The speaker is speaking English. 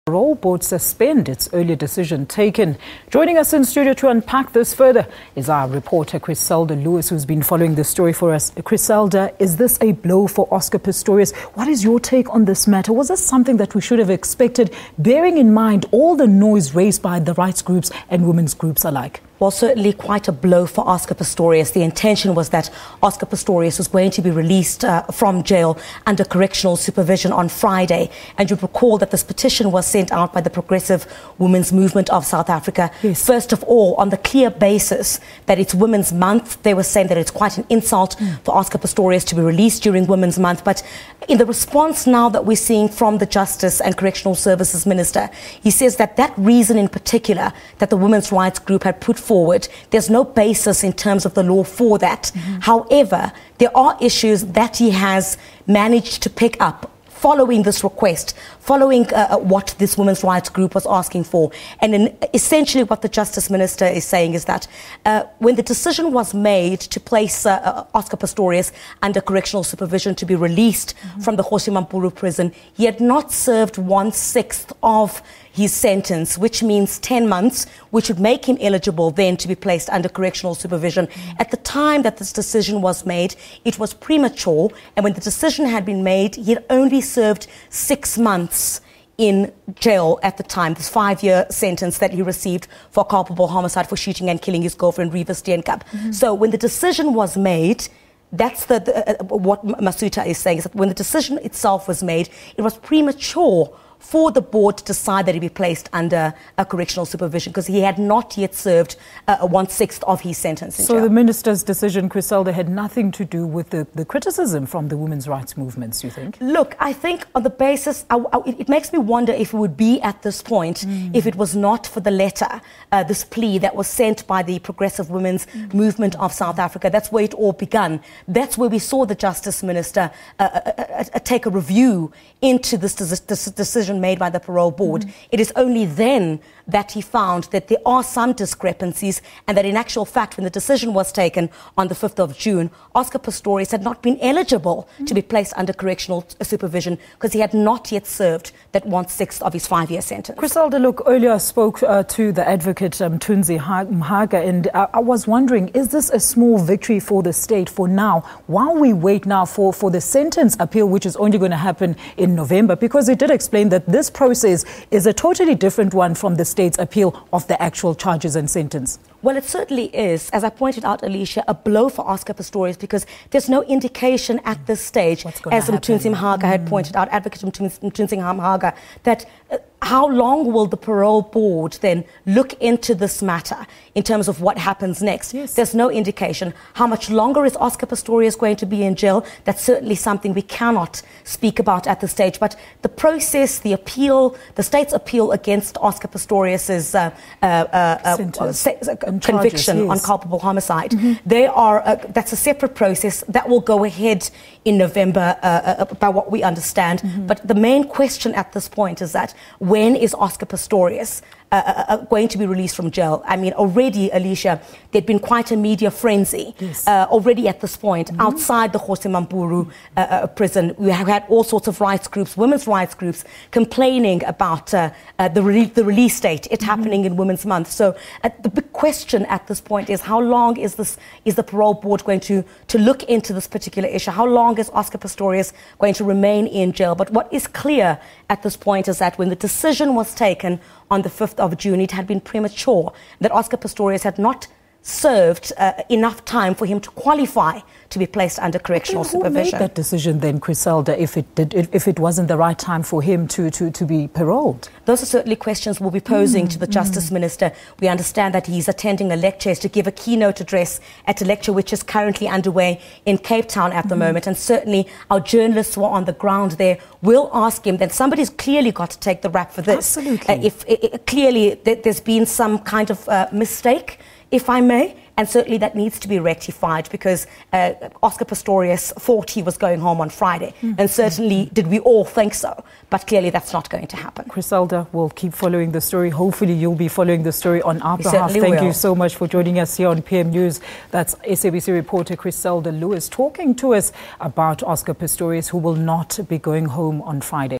Parole board suspend its earlier decision taken. Joining us in studio to unpack this further is our reporter Chriselda Lewis, who's been following this story for us. Chriselda, is this a blow for Oscar Pistorius? What is your take on this matter? Was this something that we should have expected, bearing in mind all the noise raised by the rights groups and women's groups alike? Well, certainly quite a blow for Oscar Pistorius. The intention was that Oscar Pistorius was going to be released from jail under correctional supervision on Friday. And you'll recall that this petition was sent out by the Progressive Women's Movement of South Africa. Yes. First of all, on the clear basis that it's Women's Month, they were saying that it's quite an insult for Oscar Pistorius to be released during Women's Month. But in the response now that we're seeing from the Justice and Correctional Services Minister, he says that that reason in particular that the women's rights group had put forward, there's no basis in terms of the law for that. However, there are issues that he has managed to pick up following this request, following what this women's rights group was asking for. And then essentially what the Justice Minister is saying is that when the decision was made to place Oscar Pistorius under correctional supervision to be released from the Mampuru prison, he had not served 1/6 of his sentence, which means 10 months, which would make him eligible then to be placed under correctional supervision. At the time that this decision was made, it was premature, and when the decision had been made, he had only served 6 months in jail at the time, this 5-year sentence that he received for culpable homicide for shooting and killing his girlfriend, Reva Steenkamp. So when the decision was made, that's what Masuta is saying, is that when the decision itself was made, it was premature for the board to decide that he be placed under a correctional supervision because he had not yet served 1/6 of his sentence in jail. So the minister's decision, Chriselda, had nothing to do with the criticism from the women's rights movements, you think? Look, I think on the basis, it makes me wonder if we would be at this point if it was not for the letter, this plea that was sent by the Progressive Women's Movement of South Africa. That's where it all began. That's where we saw the Justice Minister take a review into this decision made by the parole board. It is only then that he found that there are some discrepancies and that in actual fact, when the decision was taken on the 5th of June, Oscar Pistorius had not been eligible to be placed under correctional supervision because he had not yet served that 1/6 of his 5-year sentence. Chriselda, look, earlier I spoke to the advocate Tunzi Mhaga, and I was wondering, is this a small victory for the state for now, while we wait now for the sentence appeal, which is only going to happen in November? Because it did explain that this process is a totally different one from the state's appeal of the actual charges and sentence. Well, it certainly is, as I pointed out, Alicia, a blow for Oscar Pistorius because there's no indication at this stage, as Tunzi Mhaga had pointed out, Advocate Tunzi Mhaga, that how long will the parole board then look into this matter in terms of what happens next? Yes. There's no indication. How much longer is Oscar Pistorius going to be in jail? That's certainly something we cannot speak about at this stage. But the process, the appeal, the state's appeal against Oscar Pistorius's conviction charges, on culpable homicide, they are that's a separate process that will go ahead in November, by what we understand. But the main question at this point is that when is Oscar Pistorius going to be released from jail? I mean, already, Alicia, there'd been quite a media frenzy already at this point outside the Mampuru prison. We have had all sorts of rights groups, women's rights groups, complaining about the release date, it happening in Women's Month. So the big question at this point is how long is the parole board going to look into this particular issue? How long is Oscar Pistorius going to remain in jail? But what is clear at this point is that when the decision was taken on the 5th of June, it had been premature, that Oscar Pistorius had not served enough time for him to qualify to be placed under correctional supervision. Who made that decision then, Chriselda, if it wasn't the right time for him to be paroled? Those are certainly questions we'll be posing to the Justice Minister. We understand that he's attending a lecture to give a keynote address at a lecture which is currently underway in Cape Town at the moment, and certainly our journalists who are on the ground there will ask him. Then somebody's clearly got to take the rap for this. Absolutely. If clearly there's been some kind of mistake, if I may, and certainly that needs to be rectified because Oscar Pistorius thought he was going home on Friday, and certainly did we all think so, but clearly that's not going to happen. Chriselda, we'll keep following the story. Hopefully you'll be following the story on our behalf. Thank you so much for joining us here on PM News. That's SABC reporter Chriselda Lewis talking to us about Oscar Pistorius, who will not be going home on Friday.